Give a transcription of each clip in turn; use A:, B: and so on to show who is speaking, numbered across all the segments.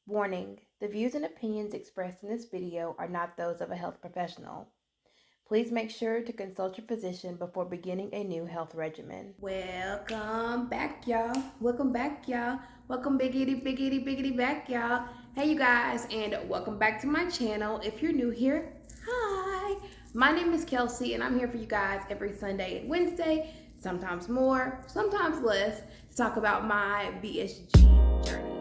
A: Warning: the views and opinions expressed in this video are not those of a health professional. Please make sure to consult your physician before beginning a new health regimen. Welcome back, y'all. Welcome back, y'all. Welcome biggity back, y'all. Hey, you guys, and welcome back to my channel. If you're new here, hi. My name is Kelsi, and I'm here for you guys every Sunday and Wednesday, sometimes more, sometimes less, to talk about my BSG journey.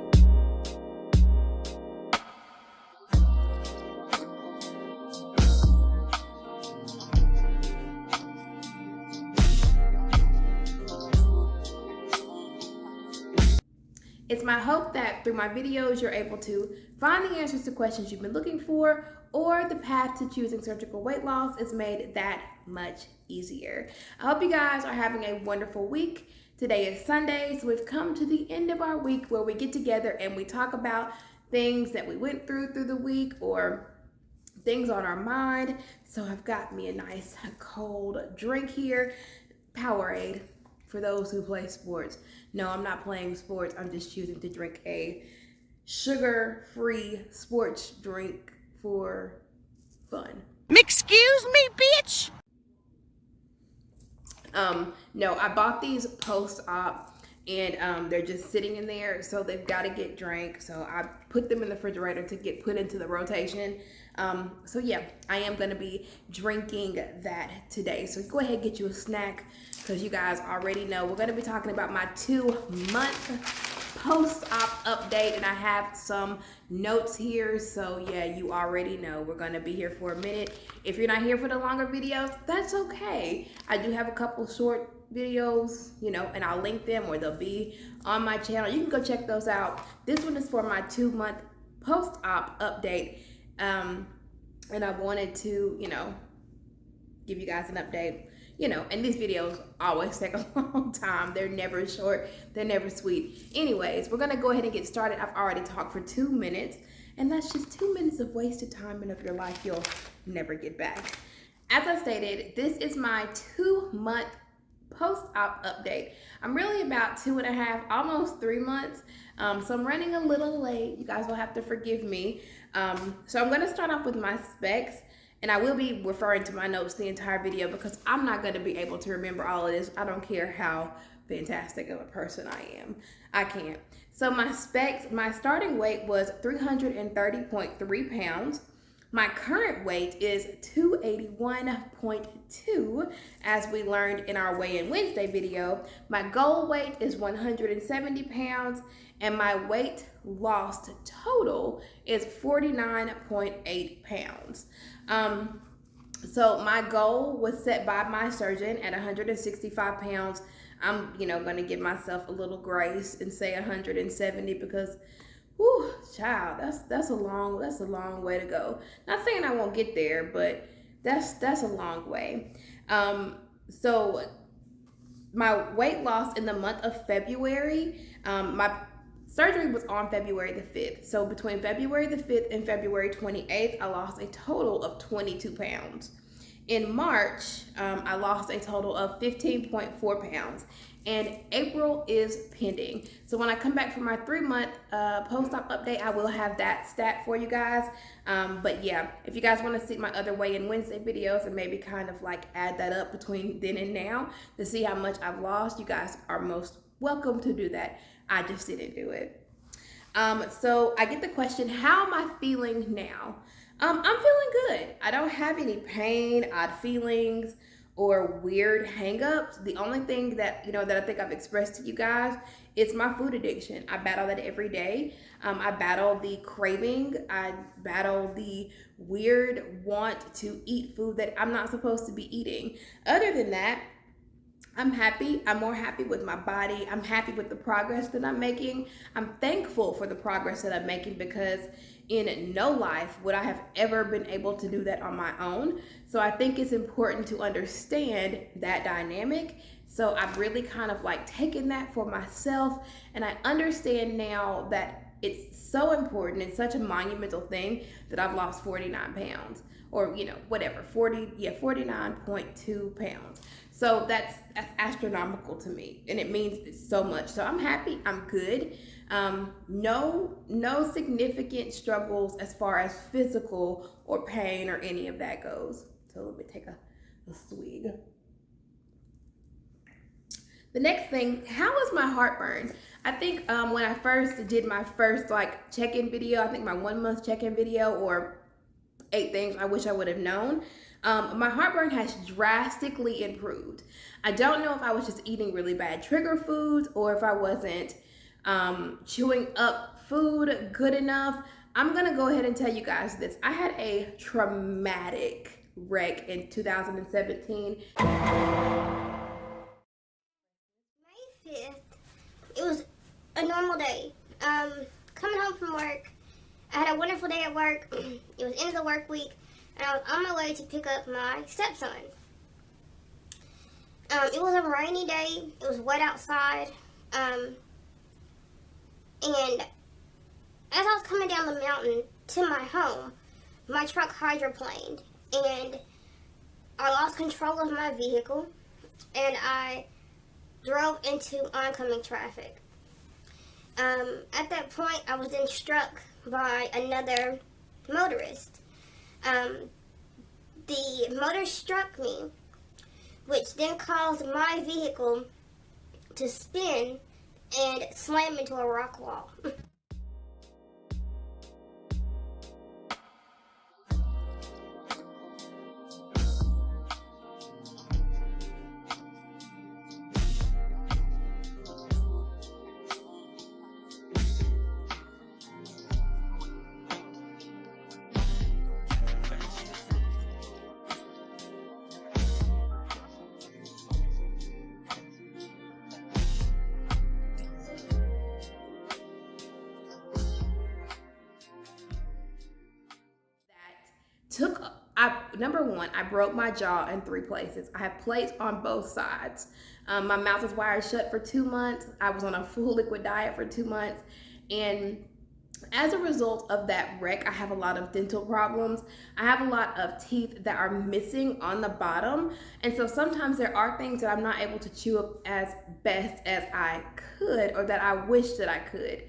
A: It's my hope that through my videos, you're able to find the answers to questions you've been looking for, or the path to choosing surgical weight loss is made that much easier. I hope you guys are having a wonderful week. Today is Sunday, so we've come to the end of our week where we get together and we talk about things that we went through the week or things on our mind. So I've got me a nice cold drink here, Powerade. For those who play sports. No, I'm not playing sports. I'm just choosing to drink a sugar-free sports drink for fun.
B: Excuse me, bitch?
A: No, I bought these post-op and they're just sitting in there, so they've got to get drank. So I put them in the refrigerator to get put into the rotation. So yeah, I am going to be drinking that today. So go ahead and get you a snack, because you guys already know we're going to be talking about my 2-month post-op update, and I have some notes here. So yeah, you already know we're going to be here for a minute. If you're not here for the longer videos, that's okay. I do have a couple short videos, you know, and I'll link them, or they'll be on my channel. You can go check those out. This one is for my 2-month post-op update. And I wanted to, you know, give you guys an update, you know, and these videos always take a long time. They're never short. They're never sweet. Anyways, we're going to go ahead and get started. I've already talked for 2 minutes, and that's just 2 minutes of wasted time and of your life you'll never get back. As I stated, this is my 2-month post-op update. I'm really about 2.5, almost 3 months. So I'm running a little late. You guys will have to forgive me. So I'm going to start off with my specs, and I will be referring to my notes the entire video because I'm not going to be able to remember all of this. I don't care how fantastic of a person I am. I can't. So my specs, my starting weight was 330.3 pounds. My current weight is 281.2, as we learned in our Weigh In Wednesday video. My goal weight is 170 pounds, and my weight lost total is 49.8 pounds. So my goal was set by my surgeon at 165 pounds. I'm, you know, going to give myself a little grace and say 170 because, whew, child, that's a long way to go. Not saying I won't get there, but that's a long way. So my weight loss in the month of February, my surgery was on February the 5th. So between February the 5th and February 28th, I lost a total of 22 pounds. In March, I lost a total of 15.4 pounds. And April is pending. So when I come back for my 3-month post-op update, I will have that stat for you guys. But yeah, if you guys want to see my other Weigh In Wednesday videos and maybe kind of like add that up between then and now to see how much I've lost, you guys are most welcome to do that. I just didn't do it. So I get the question, how am I feeling now? I'm feeling good. I don't have any pain, odd feelings, or weird hangups. The only thing that, you know, that I think I've expressed to you guys is my food addiction. I battle that every day. I battle the craving. I battle the weird want to eat food that I'm not supposed to be eating. Other than that, I'm happy. I'm more happy with my body. I'm happy with the progress that I'm making. I'm thankful for the progress that I'm making because in no life would I have ever been able to do that on my own. So I think it's important to understand that dynamic. So I've really kind of like taken that for myself, and I understand now that it's so important. It's such a monumental thing that I've lost 49 pounds, or, you know, whatever, 49.2 pounds. So that's astronomical to me, and it means so much. So I'm happy. I'm good. No significant struggles as far as physical or pain or any of that goes. So let me take a swig. The next thing, how was my heartburn? I think when I first did my first like check-in video, I think my 1 month check-in video, or 8 things I wish I would have known, my heartburn has drastically improved. I don't know if I was just eating really bad trigger foods or if I wasn't chewing up food good enough. I'm gonna go ahead and tell you guys this. I had a traumatic wreck in 2017.
C: May 5th, it was a normal day. Coming home from work, I had a wonderful day at work. It was end of the work week, and I was on my way to pick up my stepson. It was a rainy day. It was wet outside. And as I was coming down the mountain to my home, my truck hydroplaned, and I lost control of my vehicle, and I drove into oncoming traffic. At that point, I was then struck by another motorist. The motorist struck me, which then caused my vehicle to spin and slam into a rock wall.
A: Number one, I broke my jaw in 3 places. I have plates on both sides. My mouth was wired shut for 2 months. I was on a full liquid diet for 2 months. And as a result of that wreck, I have a lot of dental problems. I have a lot of teeth that are missing on the bottom. And so sometimes there are things that I'm not able to chew up as best as I could, or that I wish that I could.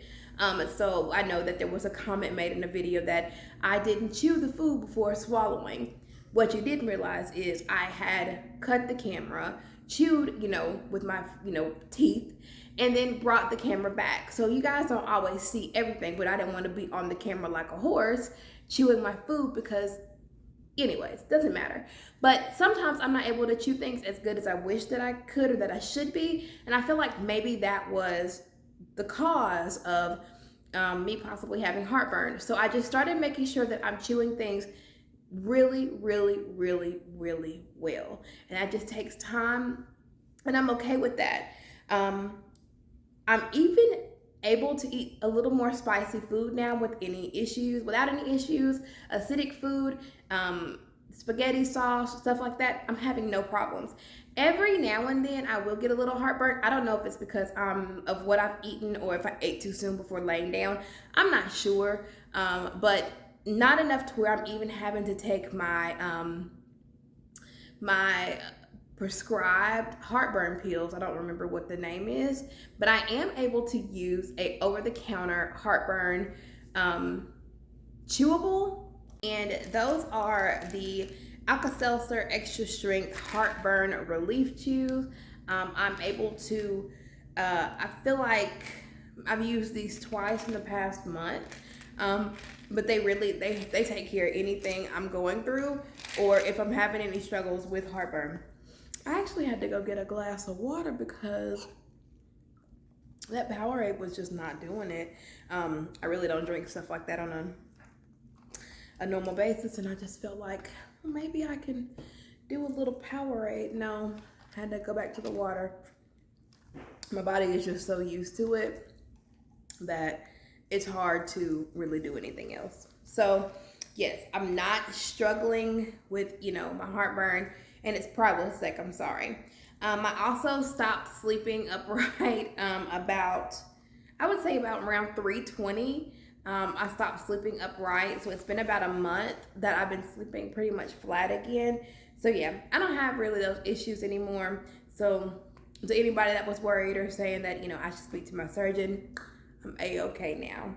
A: So I know that there was a comment made in the video that I didn't chew the food before swallowing. What you didn't realize is I had cut the camera, chewed, with my, teeth, and then brought the camera back. So you guys don't always see everything, but I didn't want to be on the camera like a horse chewing my food because, anyways, doesn't matter. But sometimes I'm not able to chew things as good as I wish that I could or that I should be. And I feel like maybe that was the cause of me possibly having heartburn. So I just started making sure that I'm chewing things really, really, really, really well. And that just takes time, and I'm okay with that. I'm even able to eat a little more spicy food now without any issues. Acidic food, spaghetti sauce, stuff like that, I'm having no problems. Every now and then I will get a little heartburn. I don't know if it's because of what I've eaten or if I ate too soon before laying down. I'm not sure, but not enough to where I'm even having to take my my prescribed heartburn pills. I don't remember what the name is, but I am able to use a over-the-counter heartburn chewable, and those are the Alka-Seltzer Extra Strength Heartburn Relief Chews. I'm able to, I feel like I've used these twice in the past month, but they take care of anything I'm going through, or if I'm having any struggles with heartburn. I actually had to go get a glass of water because that Powerade was just not doing it. I really don't drink stuff like that on a normal basis, and I just felt like maybe I can do a little Powerade. No, I had to go back to the water. My body is just so used to it that it's hard to really do anything else. So yes, I'm not struggling with, my heartburn, and it's Prilosec, I'm sorry. I also stopped sleeping upright I would say about around 3:20. I stopped sleeping upright, so it's been about a month that I've been sleeping pretty much flat again. So yeah, I don't have really those issues anymore. So to anybody that was worried or saying that, I should speak to my surgeon, I'm A-okay now.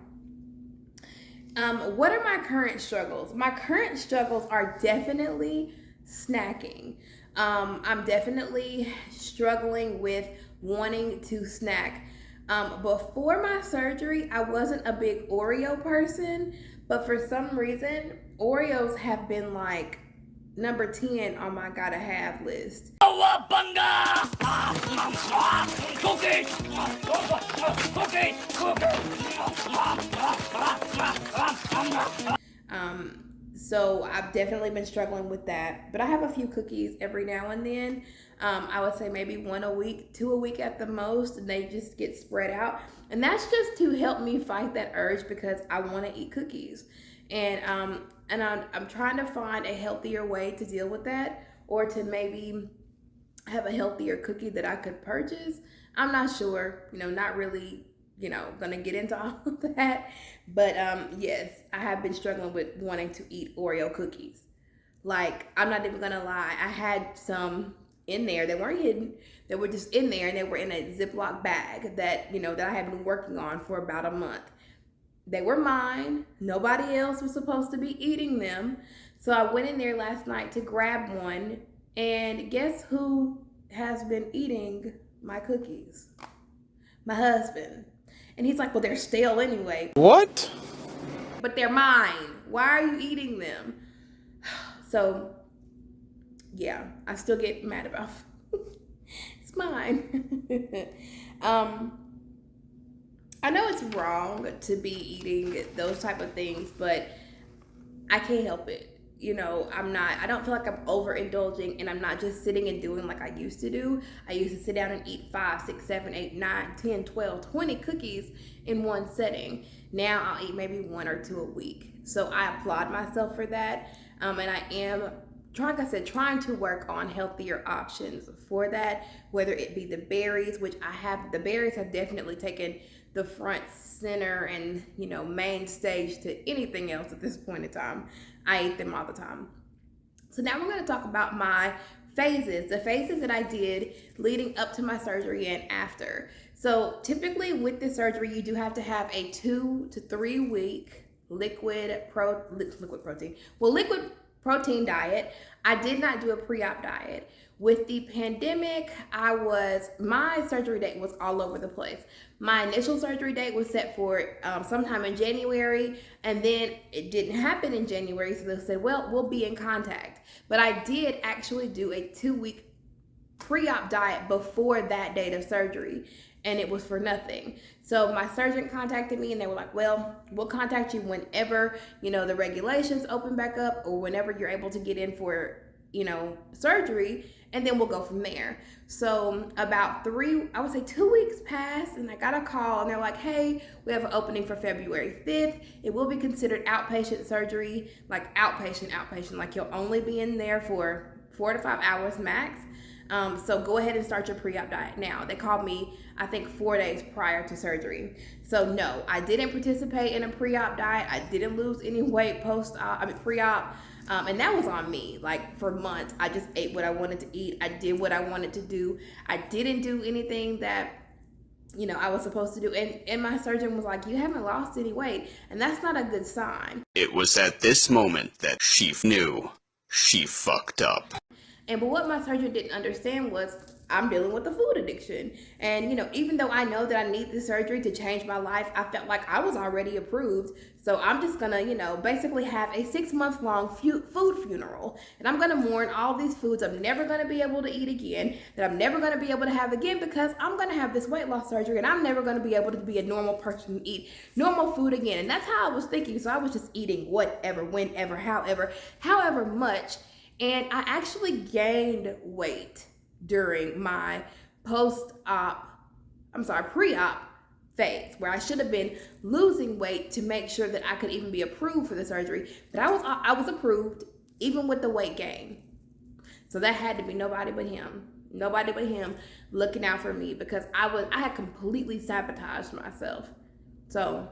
A: What are my current struggles? My current struggles are definitely snacking. I'm definitely struggling with wanting to snack. Before my surgery, I wasn't a big Oreo person, but for some reason, Oreos have been like number 10 on my gotta have list. So I've definitely been struggling with that, but I have a few cookies every now and then. I would say maybe 1 a week, 2 a week at the most, and they just get spread out. And that's just to help me fight that urge because I want to eat cookies. And I'm trying to find a healthier way to deal with that, or to maybe have a healthier cookie that I could purchase. I'm not sure, not really, gonna get into all of that. But yes, I have been struggling with wanting to eat Oreo cookies. Like, I'm not even gonna lie, I had some in there. They weren't hidden. They were just in there, and they were in a Ziploc bag that, that I had been working on for about a month. They were mine. Nobody else was supposed to be eating them. So I went in there last night to grab one, and guess who has been eating my cookies? My husband. And he's like, well, they're stale anyway.
D: What?
A: But they're mine. Why are you eating them? So, yeah, I still get mad about food. It's mine. I know it's wrong to be eating those type of things, but I can't help it. I don't feel like I'm overindulging, and I'm not just sitting and doing like I used to do. I used to sit down and eat 5, 6, 7, 8, 9, 10, 12, 20 cookies in one setting. Now I'll eat maybe 1 or 2 a week. So I applaud myself for that. And I am, like I said, trying to work on healthier options for that, whether it be the berries, which the berries have definitely taken the front, center, and main stage to anything else at this point in time. I eat them all the time. So now we're going to talk about my phases, the phases that I did leading up to my surgery and after. So typically with the surgery, you do have to have a 2 to 3 week liquid protein diet. I did not do a pre-op diet. With the pandemic, my surgery date was all over the place. My initial surgery date was set for sometime in January, and then it didn't happen in January, so they said, well, we'll be in contact. But I did actually do a 2-week pre-op diet before that date of surgery, and it was for nothing. So my surgeon contacted me, and they were like, well, we'll contact you whenever, the regulations open back up, or whenever you're able to get in for, surgery, and then we'll go from there. So about 2 weeks passed, and I got a call, and they're like, hey, we have an opening for February 5th. It will be considered outpatient surgery, like outpatient, like you'll only be in there for 4 to 5 hours max. So go ahead and start your pre-op diet now. They called me, I think, 4 days prior to surgery. So no, I didn't participate in a pre-op diet. I didn't lose any weight pre-op. And that was on me. Like, for months, I just ate what I wanted to eat. I did what I wanted to do. I didn't do anything that, I was supposed to do. And my surgeon was like, you haven't lost any weight. And that's not a good sign.
D: It was at this moment that she knew she fucked up.
A: But what my surgeon didn't understand was I'm dealing with a food addiction. And, even though I know that I need the surgery to change my life, I felt like I was already approved. So I'm just going to, basically have a 6-month-long food funeral. And I'm going to mourn all these foods I'm never going to be able to eat again, that I'm never going to be able to have again, because I'm going to have this weight loss surgery, and I'm never going to be able to be a normal person and eat normal food again. And that's how I was thinking. So I was just eating whatever, whenever, however much. And I actually gained weight during my pre-op phase, where I should have been losing weight to make sure that I could even be approved for the surgery. But I was approved even with the weight gain. So that had to be nobody but him looking out for me, because I had completely sabotaged myself. So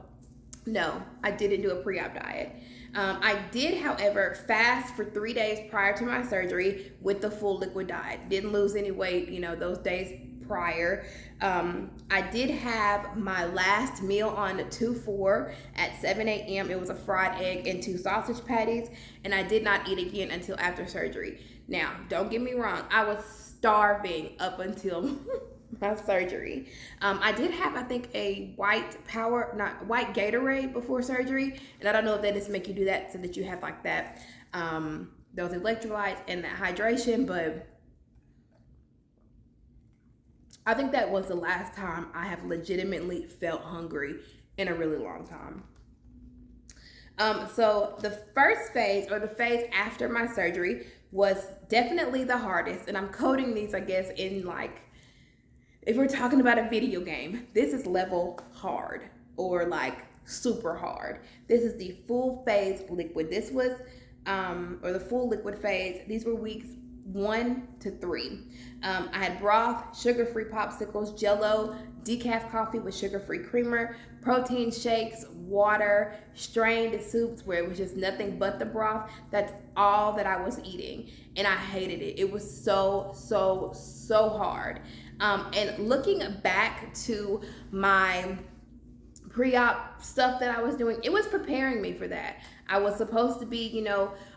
A: no, I didn't do a pre-op diet. I did, however, fast for 3 days prior to my surgery with the full liquid diet. Didn't lose any weight, those days prior. I did have my last meal on 2/4 at 7 a.m. It was a fried egg and 2 sausage patties, and I did not eat again until after surgery. Now, don't get me wrong, I was starving up until my surgery. I did have, I think, a white Gatorade before surgery, and I don't know if they just make you do that so that you have like that, those electrolytes and that hydration, but I think that was the last time I have legitimately felt hungry in a really long time. So the first phase, or the phase after my surgery, was definitely the hardest, and I'm coding these, I guess, in like, if we're talking about a video game, this is level hard or like super hard. This is the full phase liquid. This was, or the full liquid phase. These were weeks 1 to 3. I had broth, sugar-free popsicles, Jell-O, decaf coffee with sugar-free creamer, protein shakes, water, strained soups where it was just nothing but the broth. That's all that I was eating, and I hated it. It was so hard. And looking back to my pre-op stuff that I was doing, it was preparing me for that. I was supposed to be,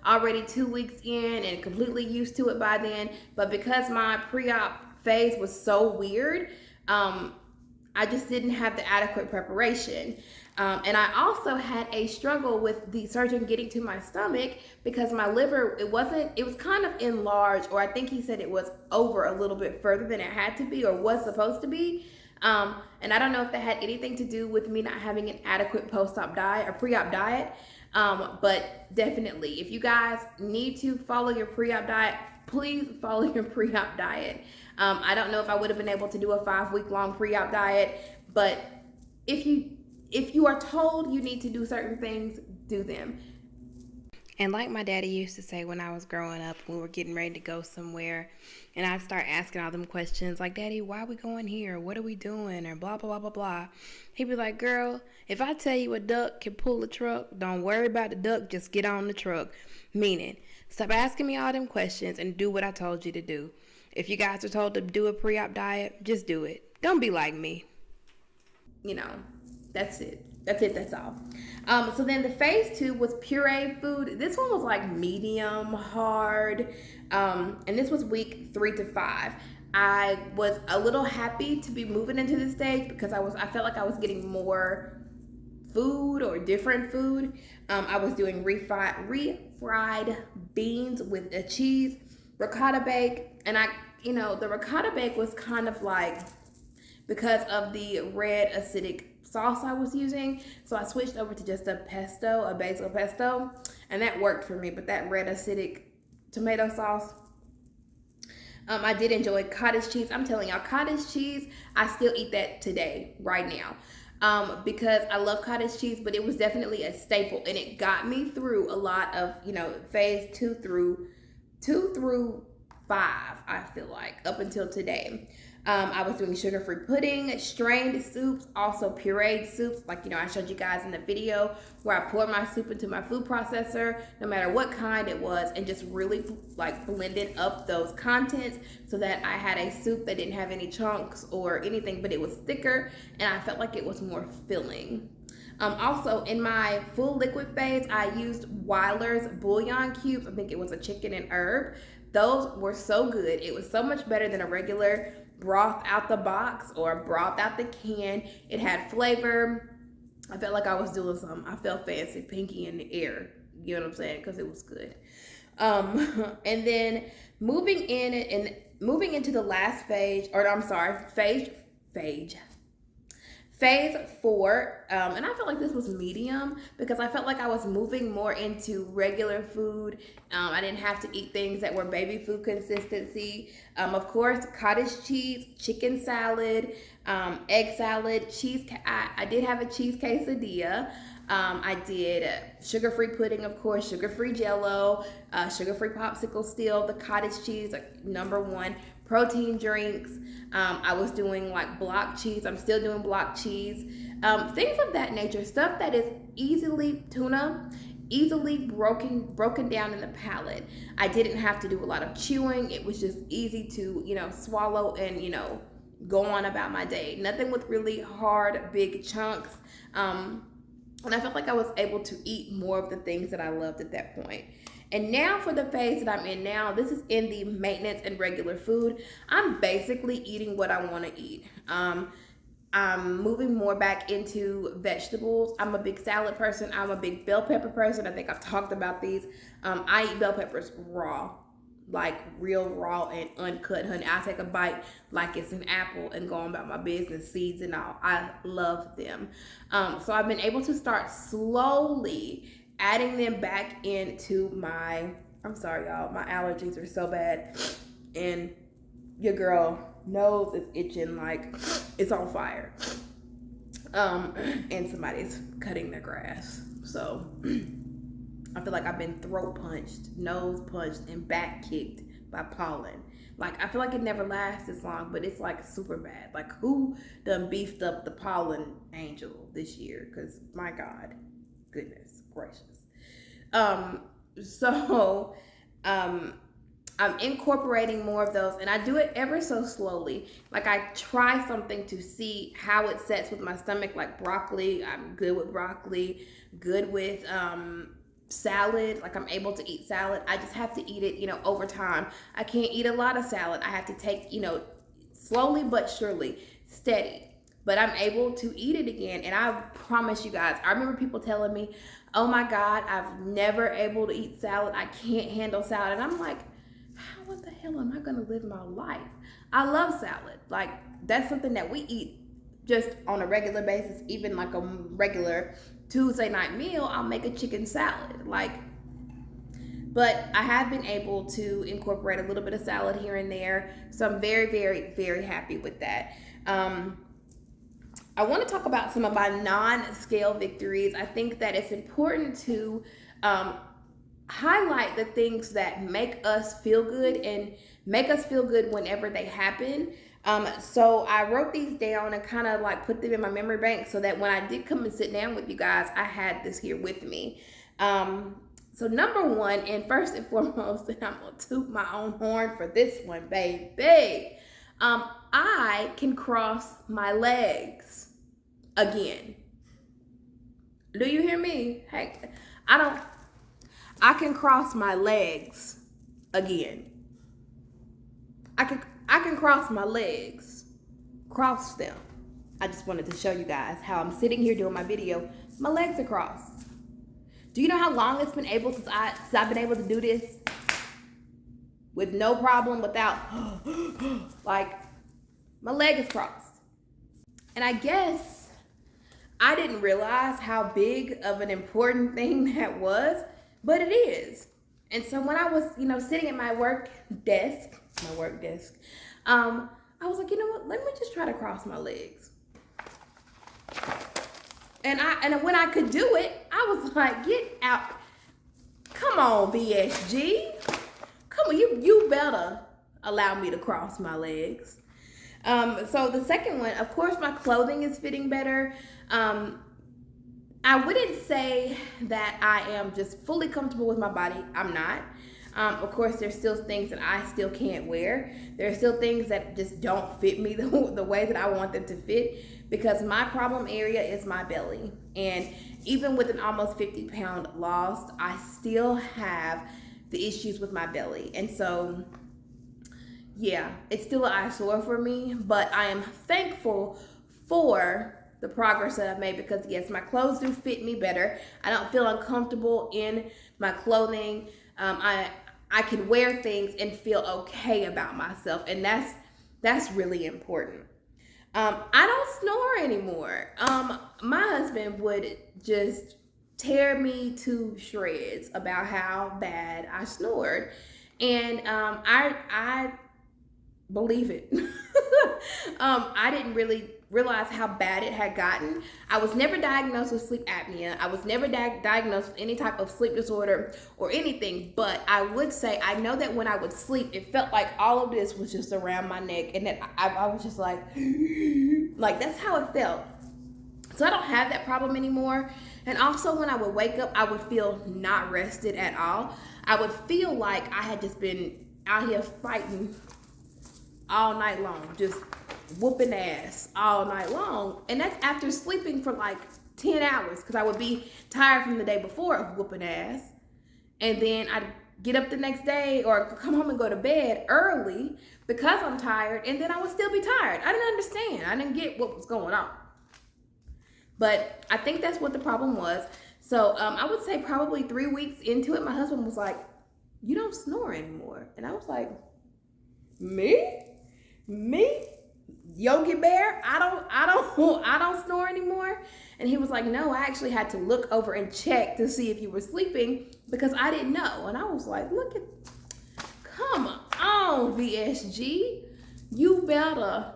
A: already 2 weeks in and completely used to it by then. But because my pre-op phase was so weird, I just didn't have the adequate preparation. And I also had a struggle with the surgeon getting to my stomach because my liver, it was kind of enlarged, or I think he said it was over a little bit further than it had to be or was supposed to be. And I don't know if that had anything to do with me not having an adequate post-op diet or pre-op diet. But definitely, if you guys need to follow your pre-op diet, please follow your pre-op diet. I don't know if I would have been able to do a 5-week-long pre-op diet, but if you are told you need to do certain things, do them.
E: And like my daddy used to say when I was growing up, we were getting ready to go somewhere, and I'd start asking all them questions like, Daddy, why are we going here? What are we doing? Or blah, blah, blah, blah, blah. He'd be like, girl, if I tell you a duck can pull a truck, don't worry about the duck, just get on the truck. Meaning, stop asking me all them questions and do what I told you to do. If you guys are told to do a pre-op diet, just do it. Don't be like me.
A: That's it. That's all. So then the phase 2 was pureed food. This one was like medium hard. And this was week 3 to 5. I was a little happy to be moving into this stage because I felt like I was getting more food or different food. I was doing refried beans with a cheese, ricotta bake, and the ricotta bake was kind of like, because of the red acidic sauce I was using, so I switched over to just a basil pesto, and that worked for me. But that red acidic tomato sauce, I did enjoy cottage cheese. I'm telling y'all, cottage cheese, I still eat that today, right now, because I love cottage cheese, but it was definitely a staple, and it got me through a lot of, phase 2 through 5, I feel like, up until today. I was doing sugar-free pudding, strained soups, also pureed soups, like, I showed you guys in the video where I poured my soup into my food processor, no matter what kind it was, and just really like blended up those contents so that I had a soup that didn't have any chunks or anything, but it was thicker, and I felt like it was more filling. Also, in my full liquid phase, I used Weiler's bouillon cubes. I think it was a chicken and herb. Those were so good. It was so much better than a regular broth out the box or broth out the can. It had flavor. I felt like I was doing something. I felt fancy, pinky in the air. You know what I'm saying? Because it was good. And then moving into the last phase, phase 4, and I felt like this was medium because I felt like I was moving more into regular food. I didn't have to eat things that were baby food consistency. Of course, cottage cheese, chicken salad, egg salad, cheese. I did have a cheese quesadilla. I did sugar-free pudding, of course, sugar-free Jell-O, sugar-free popsicle still, the cottage cheese, like number 1, protein drinks. I was doing like block cheese. I'm still doing block cheese. Things of that nature, stuff that is easily broken down in the palate. I didn't have to do a lot of chewing. It was just easy to, swallow and, go on about my day. Nothing with really hard, big chunks. And I felt like I was able to eat more of the things that I loved at that point. And now for the phase that I'm in now, this is in the maintenance and regular food. I'm basically eating what I want to eat. I'm moving more back into vegetables. I'm a big salad person. I'm a big bell pepper person. I think I've talked about these. I eat bell peppers raw, like real raw and uncut, honey. I take a bite like it's an apple and go on about my business, seeds and all. I love them. So I've been able to start slowly adding them back into my, I'm sorry y'all, my allergies are so bad. And your girl nose is itching like it's on fire. And somebody's cutting their grass. So I feel like I've been throat punched, nose punched, and back kicked by pollen. Like, I feel like it never lasts this long, but it's like super bad. Like, who done beefed up the pollen angel this year? Because my God, goodness gracious. I'm incorporating more of those, and I do it ever so slowly. Like, I try something to see how it sets with my stomach, like broccoli. I'm good with broccoli, good with salad. Like, I'm able to eat salad. I just have to eat it, over time. I can't eat a lot of salad. I have to take, slowly but surely, steady. But I'm able to eat it again, and I promise you guys, I remember people telling me, oh my God, I've never able to eat salad. I can't handle salad. And I'm like, what the hell am I gonna live my life? I love salad. Like, that's something that we eat just on a regular basis. Even like a regular Tuesday night meal, I'll make a chicken salad. But I have been able to incorporate a little bit of salad here and there. So I'm very, very, very happy with that. I want to talk about some of my non-scale victories. I think that it's important to highlight the things that make us feel good and make us feel good whenever they happen. So I wrote these down and kind of like put them in my memory bank so that when I did come and sit down with you guys, I had this here with me. So number one, and first and foremost, and I'm gonna toot my own horn for this one, baby. I can cross my legs again. Do you hear me? Hey, I can cross my legs again. I can cross my legs. Cross them. I just wanted to show you guys how I'm sitting here doing my video. My legs are crossed. Do you know how long it's been since I've been able to do this with no problem, without like, my leg is crossed. And I guess I didn't realize how big of an important thing that was, but it is. And so when I was, sitting at my work desk, I was like, you know what? Let me just try to cross my legs. And when I could do it, I was like, get out. Come on, BSG. Come on, you better allow me to cross my legs. So the second one, of course, my clothing is fitting better. I wouldn't say that I am just fully comfortable with my body. I'm not. Of course, there's still things that I still can't wear. There are still things that just don't fit me the way that I want them to fit, because my problem area is my belly. And even with an almost 50-pound loss, I still have the issues with my belly. And so, yeah, it's still an eyesore for me, but I am thankful for the progress that I've made, because yes, my clothes do fit me better. I don't feel uncomfortable in my clothing. I can wear things and feel okay about myself, and that's really important. I don't snore anymore. My husband would just tear me to shreds about how bad I snored, and I believe it. I didn't really realize how bad it had gotten. I was never diagnosed with sleep apnea. I was never diagnosed with any type of sleep disorder or anything, but I would say I know that when I would sleep, it felt like all of this was just around my neck, and that I was just like that's how it felt. So I don't have that problem anymore. And also when I would wake up, I would feel not rested at all. I would feel like I had just been out here fighting all night long, just whooping ass all night long. And that's after sleeping for like 10 hours because I would be tired from the day before of whooping ass. And then I'd get up the next day or come home and go to bed early because I'm tired, and then I would still be tired. I didn't understand. I didn't get what was going on. But I think that's what the problem was. So I would say probably 3 weeks into it, my husband was like, you don't snore anymore. And I was like, me? Yogi Bear? I don't snore anymore. And he was like, no, I actually had to look over and check to see if you were sleeping because I didn't know. And I was like, come on, VSG. You better.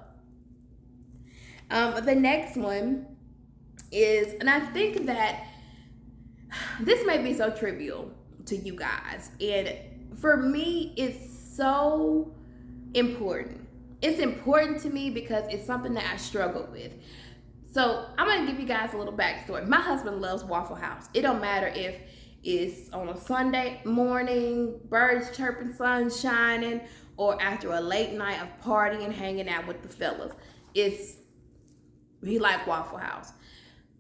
A: The next one is, and I think that this may be so trivial to you guys. And for me, it's so important. It's important to me because it's something that I struggle with. So I'm going to give you guys a little backstory. My husband loves Waffle House. It don't matter if it's on a Sunday morning, birds chirping, sun shining, or after a late night of partying, hanging out with the fellas. He like Waffle House.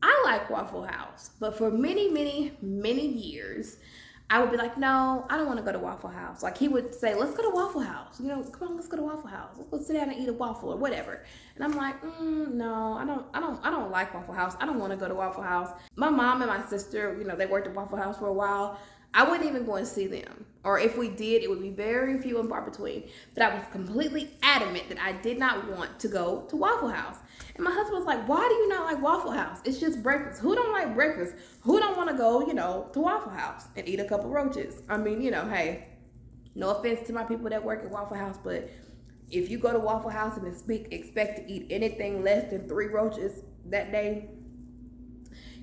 A: I like Waffle House, but for many, many, many years, I would be like, no, I don't want to go to Waffle House. Like he would say, let's go to Waffle House. You know, come on, let's go to Waffle House. Let's go sit down and eat a waffle or whatever. And I'm like, no, I don't like Waffle House. I don't want to go to Waffle House. My mom and my sister, you know, they worked at Waffle House for a while. I wouldn't even go and see them. Or if we did, it would be very few and far between. But I was completely adamant that I did not want to go to Waffle House. And my husband was like, why do you not like Waffle House? It's just breakfast. Who don't like breakfast? Who don't want to go, you know, to Waffle House and eat a couple roaches? I mean, you know, hey, no offense to my people that work at Waffle House, but if you go to Waffle House and expect to eat anything less than 3 roaches that day,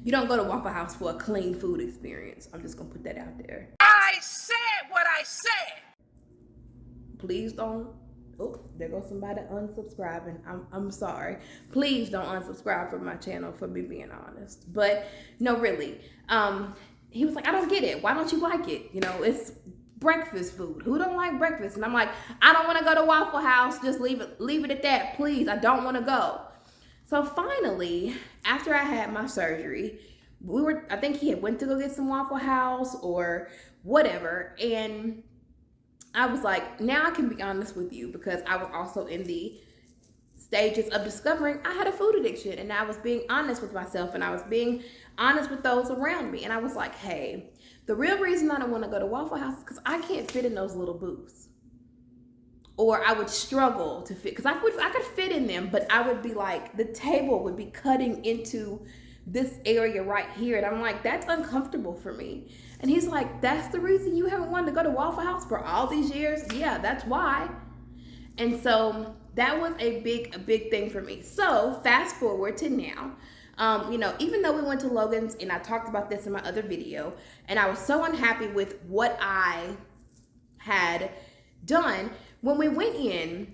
A: you don't go to Waffle House for a clean food experience. I'm just going to put that out there.
B: I said what I said.
A: Please don't. Oh, there goes somebody unsubscribing. I'm sorry. Please don't unsubscribe from my channel for me being honest. But no, really. He was like, I don't get it. Why don't you like it? You know, it's breakfast food. Who don't like breakfast? And I'm like, I don't want to go to Waffle House. Just leave it at that. Please, I don't want to go. So finally, after I had my surgery, I think he had went to go get some Waffle House or whatever. And I was like, now I can be honest with you because I was also in the stages of discovering I had a food addiction. And I was being honest with myself and I was being honest with those around me. And I was like, hey, the real reason I don't want to go to Waffle House is because I can't fit in those little booths. Or I would struggle to fit, because I could fit in them, but I would be like, the table would be cutting into this area right here. And I'm like, that's uncomfortable for me. And he's like, that's the reason you haven't wanted to go to Waffle House for all these years? Yeah, that's why. And so that was a big thing for me. So fast forward to now. You know, even though we went to Logan's, and I talked about this in my other video, and I was so unhappy with what I had done, when we went in,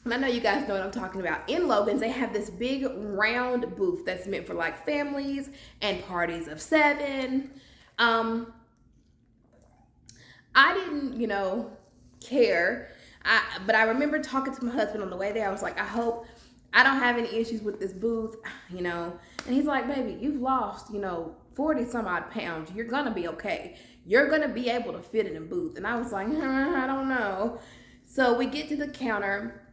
A: and I know you guys know what I'm talking about, in Logan's, they have this big round booth that's meant for like families and parties of 7. I didn't, you know, care. But I remember talking to my husband on the way there. I was like, I hope I don't have any issues with this booth, you know. And he's like, baby, you've lost, you know, 40 some odd pounds. You're going to be okay. You're going to be able to fit in a booth. And I was like, I don't know. So we get to the counter,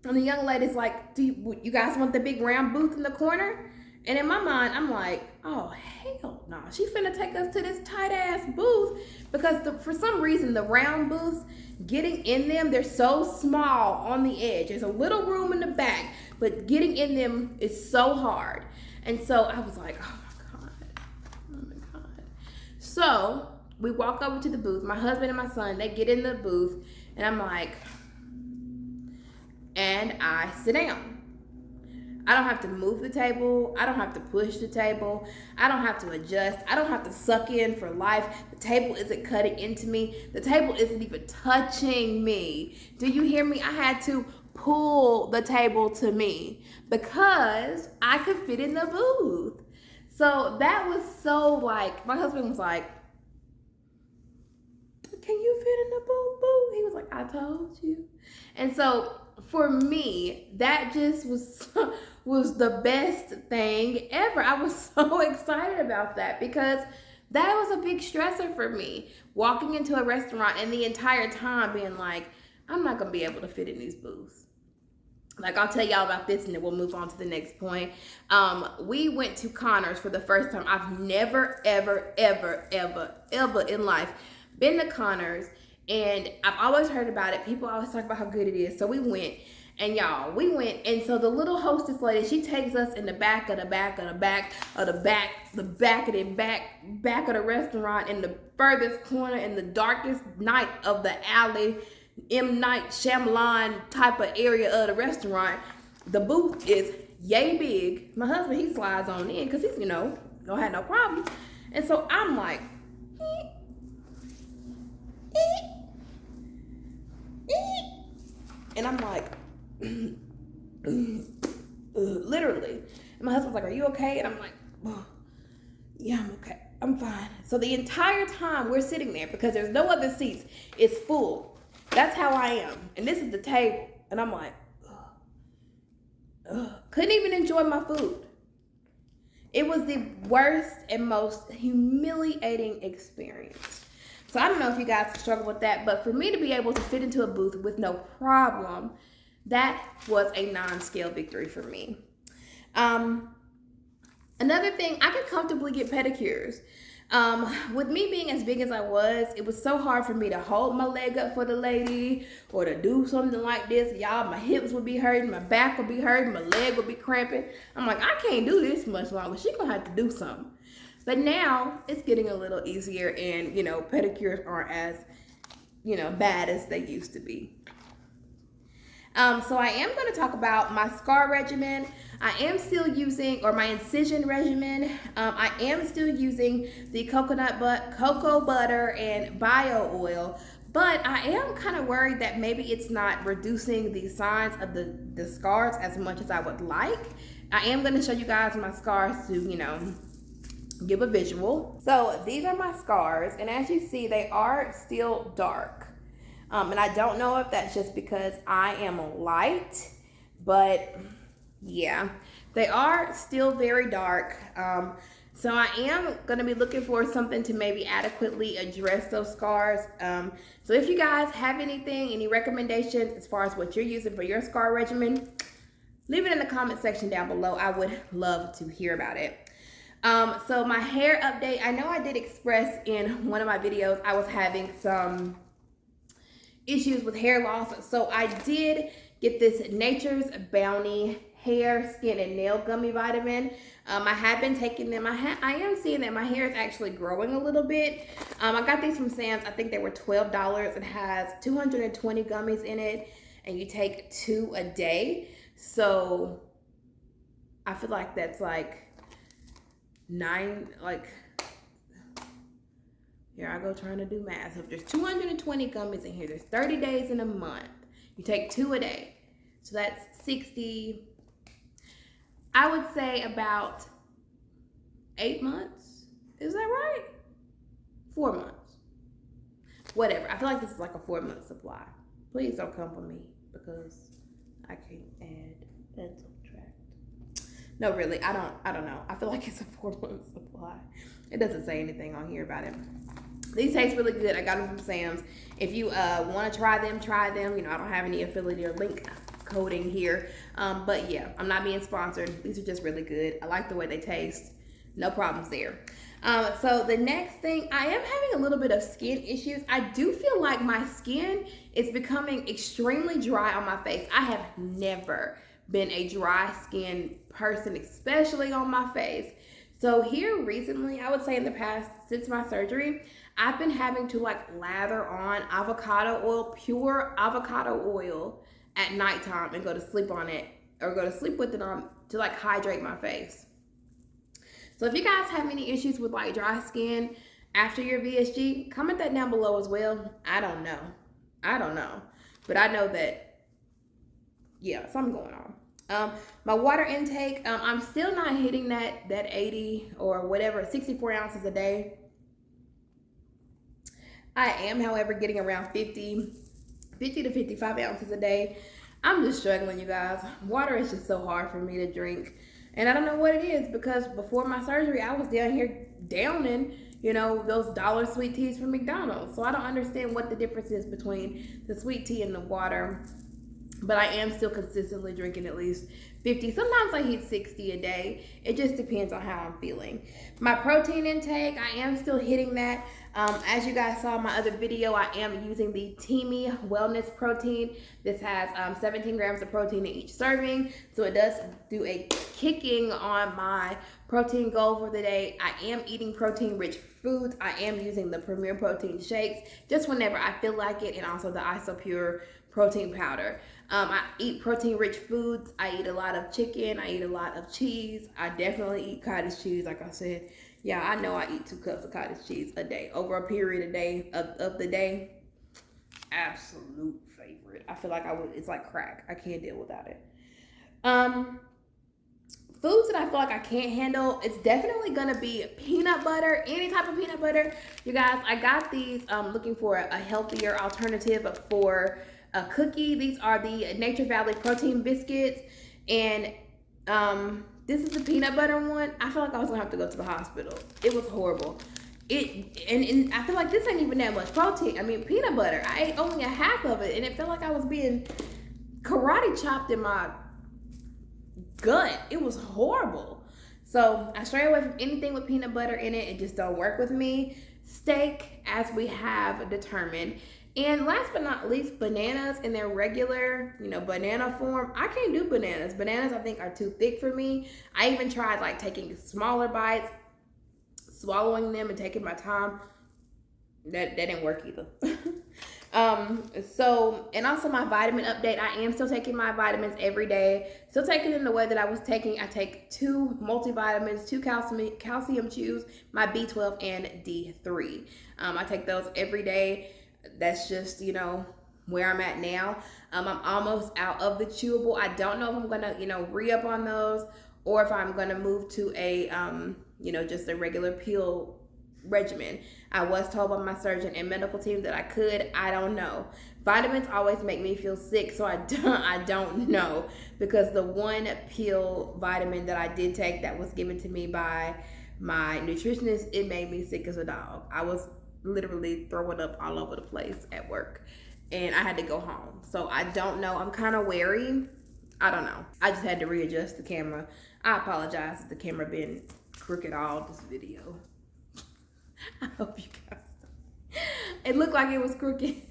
A: and the young lady's like, do you guys want the big round booth in the corner? And in my mind, I'm like, oh, hell no. She finna take us to this tight-ass booth because for some reason, the round booths, getting in them, they're so small on the edge. There's a little room in the back, but getting in them is so hard. And so I was like, oh my God. So we walk over to the booth. My husband and my son, they get in the booth, and I'm like, and I sit down. I don't have to move the table. I don't have to push the table. I don't have to adjust. I don't have to suck in for life. The table isn't cutting into me. The table isn't even touching me. Do you hear me? I had to pull the table to me because I could fit in the booth. So that was so like, my husband was like, can you fit in the booth? He was like, I told you. And so for me, that just was the best thing ever. I was so excited about that because that was a big stressor for me. Walking into a restaurant and the entire time being like, I'm not gonna be able to fit in these booths. Like, I'll tell y'all about this and then we'll move on to the next point. We went to Connors for the first time. I've never, ever in life been to Connors, and I've always heard about it. People always talk about how good it is. So we went, and y'all, and so the little hostess lady, she takes us in the back of the restaurant, in the furthest corner, in the darkest night of the alley, M. Night Shyamalan type of area of the restaurant. The booth is yay big. My husband, he slides on in because he's, don't have no problem. And so I'm like, and I'm like, literally. And my husband's like, are you okay? And I'm like, oh, yeah, I'm okay. I'm fine. So the entire time we're sitting there, because there's no other seats, it's full. That's how I am. And this is the table. And I'm like, couldn't even enjoy my food. It was the worst and most humiliating experience. So I don't know if you guys struggle with that, but for me to be able to fit into a booth with no problem, that was a non-scale victory for me. Another thing, I could comfortably get pedicures. With me being as big as I was, it was so hard for me to hold my leg up for the lady or to do something like this. Y'all, my hips would be hurting, my back would be hurting, my leg would be cramping. I'm like, I can't do this much longer. She's gonna have to do something. But now it's getting a little easier, and pedicures aren't as bad as they used to be. So I am going to talk about my scar regimen. I am still using, or my incision regimen. I am still using the cocoa butter and bio oil, but I am kind of worried that maybe it's not reducing the signs of the scars as much as I would like. I am going to show you guys my scars to, give a visual. So these are my scars, and as you see, they are still dark. And I don't know if that's just because I am light, but yeah, they are still very dark. So I am going to be looking for something to maybe adequately address those scars. So if you guys have any recommendations as far as what you're using for your scar regimen, leave it in the comment section down below. I would love to hear about it. So my hair update, I know I did express in one of my videos I was having some issues with hair loss. So I did get this Nature's Bounty hair, skin, and nail gummy vitamin. I have been taking them. I am seeing that my hair is actually growing a little bit. I got these from Sam's. I think they were $12. It has 220 gummies in it, and you take 2 a day. So I feel like that's like 9, here I go trying to do math. So if there's 220 gummies in here, there's 30 days in a month. You take 2 a day. So that's 60, I would say about 8 months. Is that right? 4 months. Whatever. I feel like this is like a 4-month supply. Please don't come for me because I can't add and subtract. No, really, I don't know. I feel like it's a 4-month supply. It doesn't say anything on here about it. These taste really good. I got them from Sam's. If you want to try them, try them. I don't have any affiliate or link coding here. But yeah, I'm not being sponsored. These are just really good. I like the way they taste. No problems there. So the next thing, I am having a little bit of skin issues. I do feel like my skin is becoming extremely dry on my face. I have never been a dry skin person, especially on my face. So here recently, I would say in the past, since my surgery, I've been having to lather on avocado oil, pure avocado oil at nighttime and go to sleep on it, or go to sleep with it on to hydrate my face. So if you guys have any issues with dry skin after your VSG, comment that down below as well. I don't know. But I know that, yeah, something going on. My water intake, I'm still not hitting that 80 or whatever, 64 ounces a day. I am, however, getting around 50 to 55 ounces a day. I'm just struggling, you guys. Water is just so hard for me to drink. And I don't know what it is, because before my surgery, I was down here downing, those dollar sweet teas from McDonald's. So I don't understand what the difference is between the sweet tea and the water. But I am still consistently drinking at least 50. Sometimes I hit 60 a day. It just depends on how I'm feeling. My protein intake, I am still hitting that. As you guys saw in my other video, I am using the Teamy Wellness Protein. This has 17 grams of protein in each serving. So it does do a kicking on my protein goal for the day. I am eating protein-rich foods. I am using the Premier Protein shakes just whenever I feel like it, and also the Isopure protein powder. I eat protein-rich foods. I eat a lot of chicken. I eat a lot of cheese. I definitely eat cottage cheese, like I said. Yeah, I know I eat 2 cups of cottage cheese a day. Over a period of the day. Absolute favorite. I feel like it's like crack. I can't deal without it. Foods that I feel like I can't handle, it's definitely gonna be peanut butter, any type of peanut butter. You guys, I got these looking for a healthier alternative for a cookie. These are the Nature Valley protein biscuits, and this is the peanut butter one. I feel like I was gonna have to go to the hospital. It was horrible. And I feel like this ain't even that much protein. I mean, peanut butter, I ate only a half of it, and it felt like I was being karate chopped in my gut. It was horrible. So I stray away from anything with peanut butter in it. It just don't work with me. Steak, as we have determined. And last but not least, bananas in their regular, banana form. I can't do bananas. Bananas, I think, are too thick for me. I even tried like taking smaller bites, swallowing them and taking my time. That didn't work either. And also my vitamin update. I am still taking my vitamins every day. Still taking them the way that I was taking. I take 2 multivitamins, 2 calcium chews, my B12 and D3. I take those every day. That's just, where I'm at now. I'm almost out of the chewable. I don't know if I'm gonna, re-up on those, or if I'm gonna move to a, just a regular pill regimen. I was told by my surgeon and medical team that I could. I don't know. Vitamins always make me feel sick, so I don't know, because the one pill vitamin that I did take that was given to me by my nutritionist, it made me sick as a dog. I was literally throwing up all over the place at work, and I had to go home. So I don't know. I'm kind of wary. I don't know. I just had to readjust the camera. I apologize if the camera been crooked all this video. I hope you guys. It looked like it was crooked.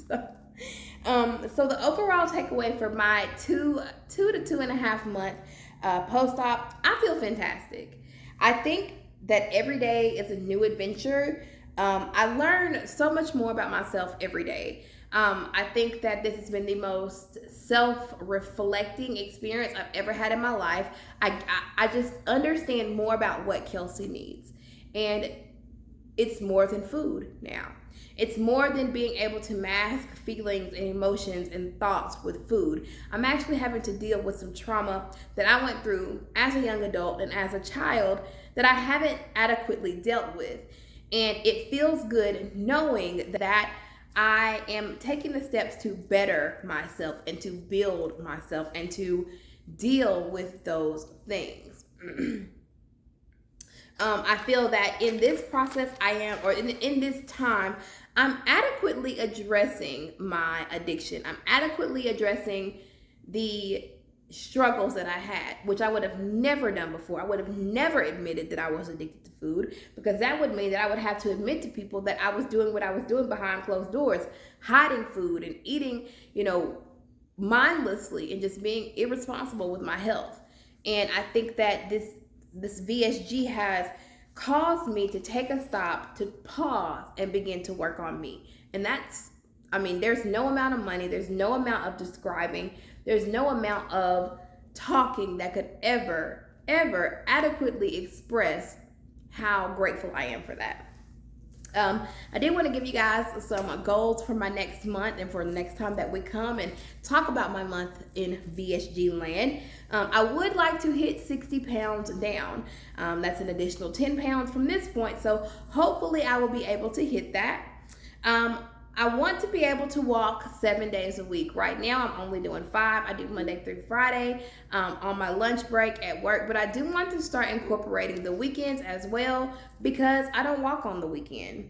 A: So the overall takeaway for my 2 to 2.5 month post-op, I feel fantastic. I think that every day is a new adventure. I learn so much more about myself every day. I think that this has been the most self-reflecting experience I've ever had in my life. I just understand more about what Kelsi needs. And it's more than food now. It's more than being able to mask feelings and emotions and thoughts with food. I'm actually having to deal with some trauma that I went through as a young adult and as a child that I haven't adequately dealt with. And it feels good knowing that I am taking the steps to better myself and to build myself and to deal with those things. I feel that in this process in this time, I'm adequately addressing my addiction. I'm adequately addressing the struggles that I had, which I would have never done before. I would have never admitted that I was addicted to food, because that would mean that I would have to admit to people that I was doing what I was doing behind closed doors, hiding food and eating, mindlessly and just being irresponsible with my health. And I think that this VSG has caused me to take a stop, to pause and begin to work on me. And there's no amount of money, there's no amount of describing, there's no amount of talking that could ever adequately express how grateful I am for that. I did want to give you guys some goals for my next month and for the next time that we come and talk about my month in VSG land. I would like to hit 60 pounds down. That's an additional 10 pounds from this point. So hopefully I will be able to hit that. I want to be able to walk 7 days a week. Right now, I'm only doing 5. I do Monday through Friday on my lunch break at work, but I do want to start incorporating the weekends as well because I don't walk on the weekend.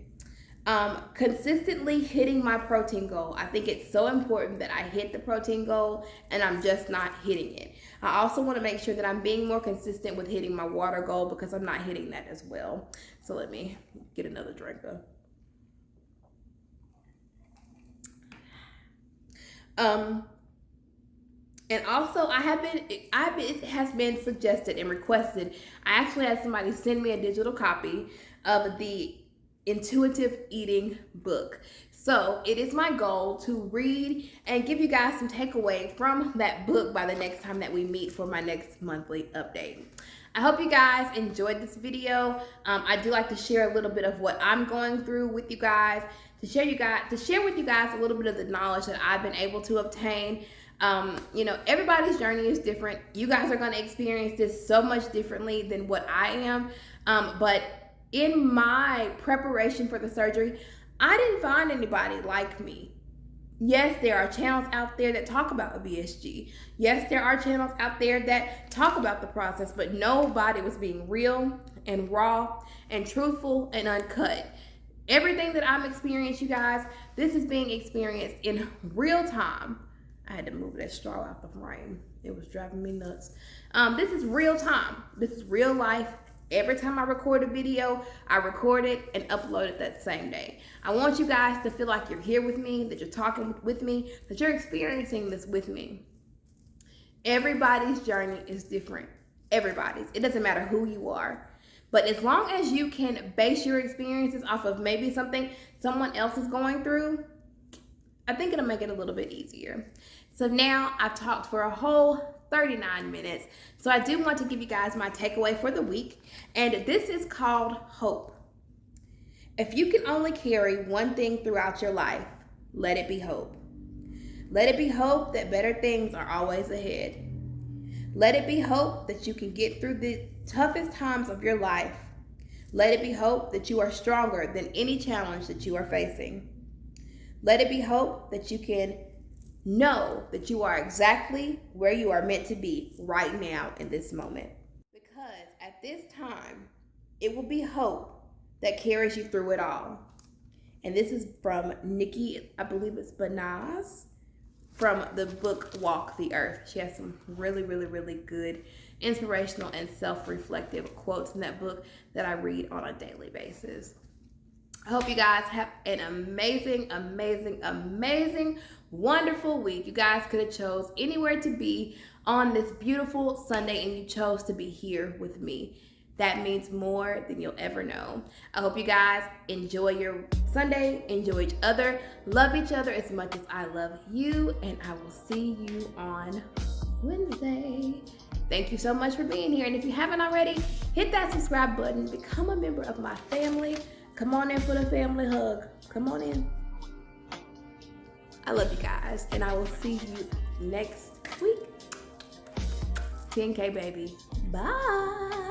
A: Consistently hitting my protein goal. I think it's so important that I hit the protein goal and I'm just not hitting it. I also want to make sure that I'm being more consistent with hitting my water goal because I'm not hitting that as well. So let me get another drink though. And also it has been suggested and requested. I actually had somebody send me a digital copy of the Intuitive Eating book. So it is my goal to read and give you guys some takeaway from that book by the next time that we meet for my next monthly update. I hope you guys enjoyed this video. I do like to share a little bit of what I'm going through with you guys, to share with you guys a little bit of the knowledge that I've been able to obtain. You know, everybody's journey is different. You guys are going to experience this so much differently than what I am. But in my preparation for the surgery, I didn't find anybody like me. Yes, there are channels out there that talk about VSG. Yes, there are channels out there that talk about the process, but nobody was being real and raw and truthful and uncut. Everything that I'm experiencing, you guys, this is being experienced in real time. I had to move that straw out the frame. It was driving me nuts. This is real time. This is real life. Every time I record a video, I record it and upload it that same day. I want you guys to feel like you're here with me, that you're talking with me, that you're experiencing this with me. Everybody's journey is different. Everybody's. It doesn't matter who you are. But as long as you can base your experiences off of maybe something someone else is going through, I think it'll make it a little bit easier. So now I've talked for a whole 39 minutes. So I do want to give you guys my takeaway for the week. And this is called hope. If you can only carry one thing throughout your life, let it be hope. Let it be hope that better things are always ahead. Let it be hope that you can get through the toughest times of your life. Let it be hope that you are stronger than any challenge that you are facing. Let it be hope that you can know that you are exactly where you are meant to be right now in this moment. Because at this time, it will be hope that carries you through it all. And this is from Nikki, I believe it's Banaz, from the book Walk the Earth. She has some really, really, really good inspirational and self-reflective quotes in that book that I read on a daily basis. I hope you guys have an amazing, amazing, amazing, wonderful week. You guys could have chose anywhere to be on this beautiful Sunday, and you chose to be here with me. That means more than you'll ever know. I hope you guys enjoy your Sunday, enjoy each other, love each other as much as I love you, and I will see you on Wednesday. Thank you so much for being here. And if you haven't already, hit that subscribe button, become a member of my family. Come on in for the family hug. Come on in. I love you guys, and I will see you next week. 10K baby. Bye.